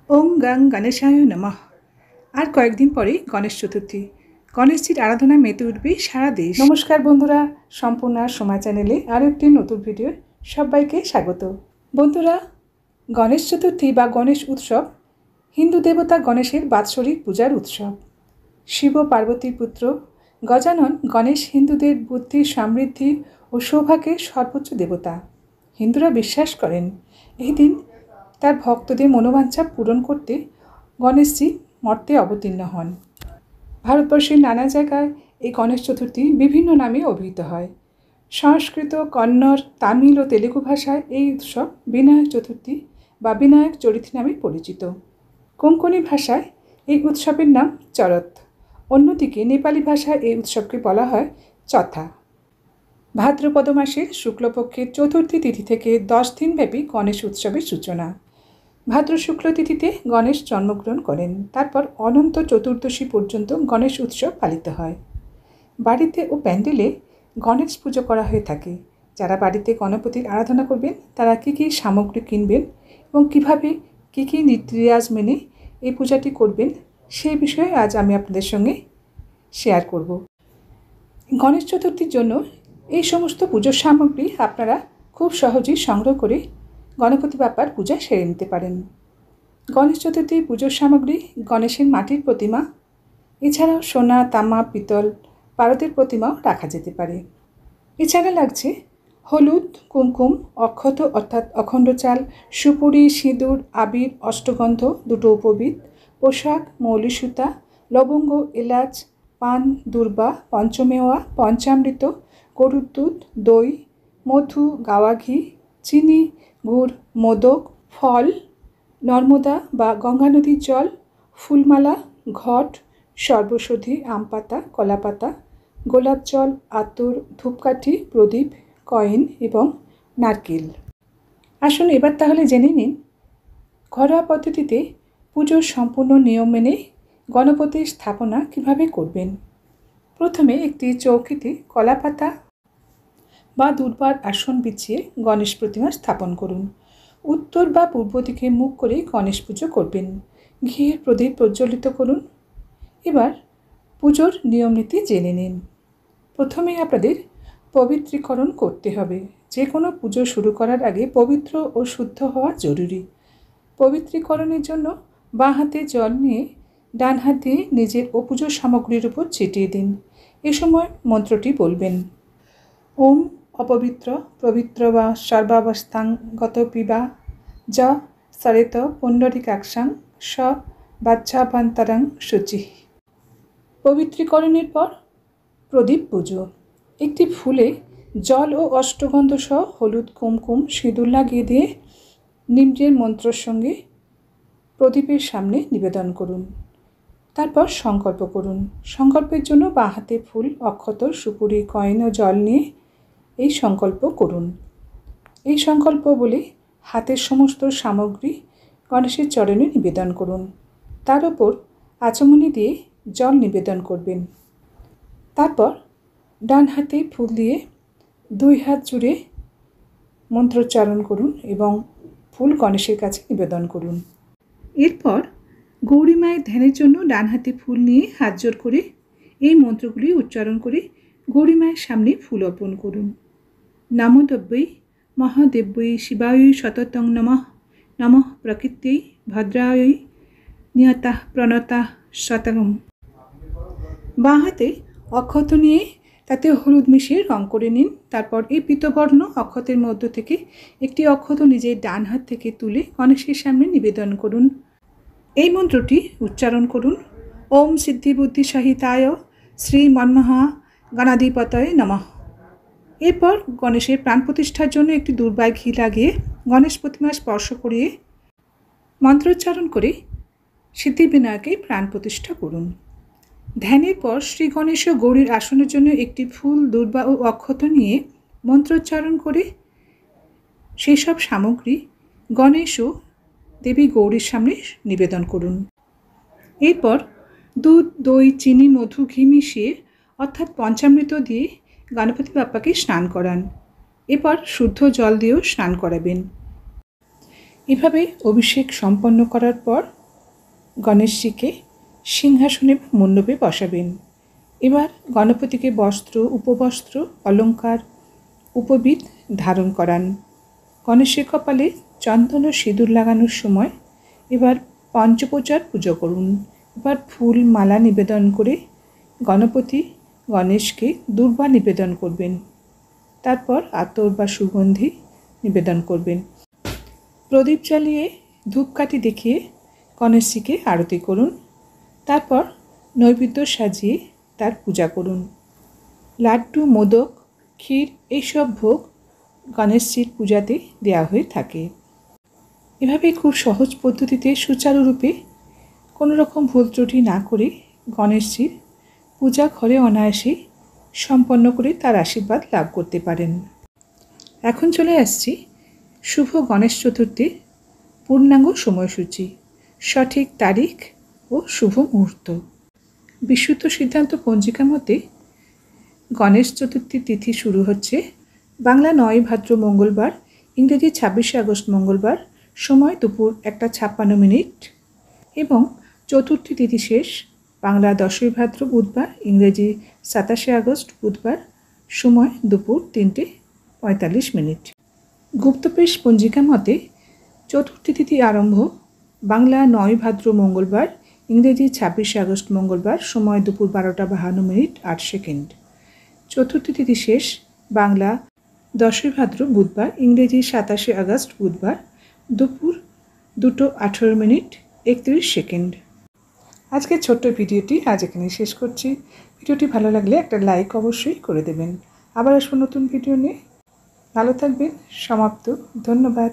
ওং গাং গণেশায় নমঃ। আর কয়েকদিন পরেই গণেশ চতুর্থী। গণেশজির আরাধনায় মেতে উঠবে সারা দেশ। নমস্কার বন্ধুরা, সম্পূর্ণ সময় চ্যানেলে আরও একটি নতুন ভিডিও সবাইকে স্বাগত। বন্ধুরা, গণেশ চতুর্থী বা গণেশ উৎসব হিন্দু দেবতা গণেশের বাৎসরিক পূজার উৎসব। শিব পার্বতীর পুত্র গজানন গণেশ হিন্দুদের বুদ্ধি, সমৃদ্ধি ও সৌভাগ্যের সর্বোচ্চ দেবতা। হিন্দুরা বিশ্বাস করেন এই দিন তার ভক্তদের মনোবাঞ্ছা পূরণ করতে গণেশজি মর্তে অবতীর্ণ হন। ভারতবর্ষের নানা জায়গায় এই গণেশ চতুর্থী বিভিন্ন নামে অভিহিত হয়। সংস্কৃত, কন্নড়, তামিল ও তেলুগু ভাষায় এই উৎসব বিনায়ক চতুর্থী বা বিনায়ক চতুর্থী নামে পরিচিত। কোঙ্কণী ভাষায় এই উৎসবের নাম চরথ। অন্যদিকে নেপালি ভাষায় এই উৎসবকে বলা হয় চথা। ভাদ্রপদ মাসের শুক্লপক্ষের চতুর্থী তিথি থেকে 10 দিনব্যাপী গণেশ উৎসবের সূচনা। ভাদ্র শুক্ল তিথিতে গণেশ জন্মগ্রহণ করেন। তারপর অনন্ত চতুর্দশী পর্যন্ত গণেশ উৎসব পালিত হয়। বাড়িতে ও প্যান্ডেলে গণেশ পুজো করা হয়ে থাকে। যারা বাড়িতে গণপতির আরাধনা করবেন তারা কী কী সামগ্রী কিনবেন এবং কীভাবে কী কী নীতি রেওয়াজ মেনে এই পূজাটি করবেন সেই বিষয়ে আজ আমি আপনাদের সঙ্গে শেয়ার করব। গণেশ চতুর্থীর জন্য এই সমস্ত পুজোর সামগ্রী আপনারা খুব সহজেই সংগ্রহ করে গণপতি বাপ্পার পূজা সেরে নিতে পারেন। গণেশ চতুর্থীর পুজোর সামগ্রী: গণেশের মাটির প্রতিমা, এছাড়াও সোনা, তামা, পিতল, পারদের প্রতিমাও রাখা যেতে পারে। এছাড়া লাগছে হলুদ, কুমকুম, অক্ষত অর্থাৎ অখণ্ড চাল, সুপুরি, সিঁদুর, আবির, অষ্টগন্ধ, 2টো উপবীত, পোশাক, মৌলি সুতা, লবঙ্গ, এলাচ, পান, দূর্বা, পঞ্চমেওয়া, পঞ্চামৃত, গরুর দুধ, দই, মধু, গাওয়া ঘি, চিনি, গুড়, মোদক, ফল, নর্মদা বা গঙ্গা নদীর জল, ফুলমালা, ঘট, সর্বসধি, আম পাতা, কলা পাতা, গোলাপ জল, আতর, ধূপকাঠি, প্রদীপ, কয়েন এবং নারকেল। আসুন এবার তাহলে জেনে নিন ঘরোয়া পদ্ধতিতে পুজোর সম্পূর্ণ নিয়ম মেনে গণপতির স্থাপনা কিভাবে করবেন। প্রথমে একটি চৌকিতে কলা পাতা বা দুর্বার আসন বিছিয়ে গণেশ প্রতিমা স্থাপন করুন। উত্তর বা পূর্ব দিকে মুখ করে গণেশ পুজো করবেন। ঘিয়ের প্রদীপ প্রজ্বলিত করুন। এবার পুজোর নিয়মনীতি জেনে নিন। প্রথমে আপনাদের পবিত্রীকরণ করতে হবে। যে কোনো পুজো শুরু করার আগে পবিত্র ও শুদ্ধ হওয়া জরুরি। পবিত্রীকরণের জন্য বাঁ হাতে জল নিয়ে ডান হাত দিয়ে নিজের ও পুজোর সামগ্রীর উপর ছিটিয়ে দিন। এ সময় মন্ত্রটি বলবেন: ওম অপবিত্র পবিত্র বা সর্বাবস্থাঙ্গত পিবা য সরেত পুণ্ডরিকাক্ষাং স বাচ্চাভান্তরং শুচি। পবিত্রীকরণের পর প্রদীপ পুজো। একটি ফুলে জল ও অষ্টগন্ধ সহ হলুদ, কুমকুম, সিঁদুর লাগিয়ে দিয়ে নিম্নের মন্ত্রের সঙ্গে প্রদীপের সামনে নিবেদন করুন। তারপর সংকল্প করুন। সংকল্পের জন্য বাঁ হাতে ফুল, অক্ষত, সুপুরি, কয়েন ও জল নিয়ে এই সংকল্প করুন। এই সংকল্প বলে হাতের সমস্ত সামগ্রী গণেশের চরণে নিবেদন করুন। তার ওপর আচমনি দিয়ে জল নিবেদন করবেন। তারপর ডান হাতে ফুল দিয়ে 2 হাত জুড়ে মন্ত্রোচ্চারণ করুন এবং ফুল গণেশের কাছে নিবেদন করুন। এরপর গৌরী মায়ের ধ্যানের জন্য ডান হাতে ফুল নিয়ে হাত জোড় করে এই মন্ত্রগুলি উচ্চারণ করে গৌরী মায়ের সামনে ফুল অর্পণ করুন। নমোদেব্যৈ মহাদেব্যৈ শিবায় সততং নমঃ নমঃ প্রকৃত্যৈ ভদ্রায় নিয়তা প্রণতা শতগম। বাঁ হাতে অক্ষত নিয়ে তাতে হলুদ মিশিয়ে রং করে নিন। তারপর এই পীতবর্ণ অক্ষতের মধ্য থেকে একটি অক্ষত নিজের ডান হাত থেকে তুলে গণেশের সামনে নিবেদন করুন। এই মন্ত্রটি উচ্চারণ করুন: ওম সিদ্ধি বুদ্ধি সহিতায় শ্রী মন্মহা গণাধিপতয়ে নমঃ। এরপর গণেশের প্রাণ প্রতিষ্ঠার জন্য একটি দুর্বায় ঘি লাগিয়ে গণেশ প্রতিমা স্পর্শ করিয়ে মন্ত্রোচ্চারণ করে সিদ্ধিবিনায়কের প্রাণ প্রতিষ্ঠা করুন। ধ্যানের পর শ্রী গণেশ ও গৌরীর আসনের জন্য একটি ফুল, দুর্বা ও অক্ষত নিয়ে মন্ত্রোচ্চারণ করে সেই সব সামগ্রী গণেশ ও দেবী গৌরীর সামনে নিবেদন করুন। এরপর দুধ, দই, চিনি, মধু, ঘি মিশিয়ে অর্থাৎ পঞ্চামৃত দিয়ে গণপতি বাপ্পাকে স্নান করান। এরপর শুদ্ধ জল দিয়েও স্নান করাবেন। এভাবে অভিষেক সম্পন্ন করার পর গণেশজিকে সিংহাসনে মণ্ডপে বসাবেন। এবার গণপতিকে বস্ত্র, উপবস্ত্র, অলঙ্কার, উপবিদ ধারণ করান। গণেশের কপালে চন্দন ও সিঁদুর লাগানোর সময় এবার পঞ্চপ্রচার পুজো করুন। এবার ফুল মালা নিবেদন করে গণেশকে দূর্বা নিবেদন করবেন। তারপর আতর বা সুগন্ধি নিবেদন করবেন। প্রদীপ জ্বালিয়ে ধূপকাঠি দেখিয়ে গণেশজিকে আরতি করুন। তারপর নৈবেদ্য সাজিয়ে তার পূজা করুন। লাড্ডু, মোদক, ক্ষীর এইসব ভোগ গণেশজির পূজাতে দেওয়া হয়ে থাকে। এভাবে খুব সহজ পদ্ধতিতে সুচারুরূপে কোনো রকম ভুল ত্রুটি না করে গণেশজির পূজা ঘরে অনায়াসে সম্পন্ন করে তার আশীর্বাদ লাভ করতে পারেন। এখন চলে আসছি শুভ গণেশ চতুর্থীর পূর্ণাঙ্গ সময়সূচি, সঠিক তারিখ ও শুভ মুহূর্ত। বিশুদ্ধ সিদ্ধান্ত পঞ্জিকা মতে গণেশ চতুর্থীর তিথি শুরু হচ্ছে বাংলা 9 ভাদ্র মঙ্গলবার, ইংরেজি 26 আগস্ট মঙ্গলবার, সময় দুপুর 1:56 এবং চতুর্থী তিথি শেষ বাংলা 10 ভাদ্র বুধবার, ইংরেজি 27 আগস্ট বুধবার, সময় দুপুর 3:45। গুপ্তপ্রেস পঞ্জিকা মতে চতুর্থী তিথি আরম্ভ বাংলা 9 ভাদ্র মঙ্গলবার, ইংরেজি 26 আগস্ট মঙ্গলবার, সময় দুপুর 12:52 8 চতুর্থী তিথি শেষ বাংলা 10 ভাদ্র বুধবার, ইংরেজি 27 আগস্ট বুধবার, দুপুর 2:18 31। আজকের ছোট্ট ভিডিওটি আজ এখানে শেষ করছি। ভিডিওটি ভালো লাগলে একটা লাইক অবশ্যই করে দেবেন। আবার আসবো নতুন ভিডিও নিয়ে। ভালো থাকবেন। সমাপ্ত। ধন্যবাদ।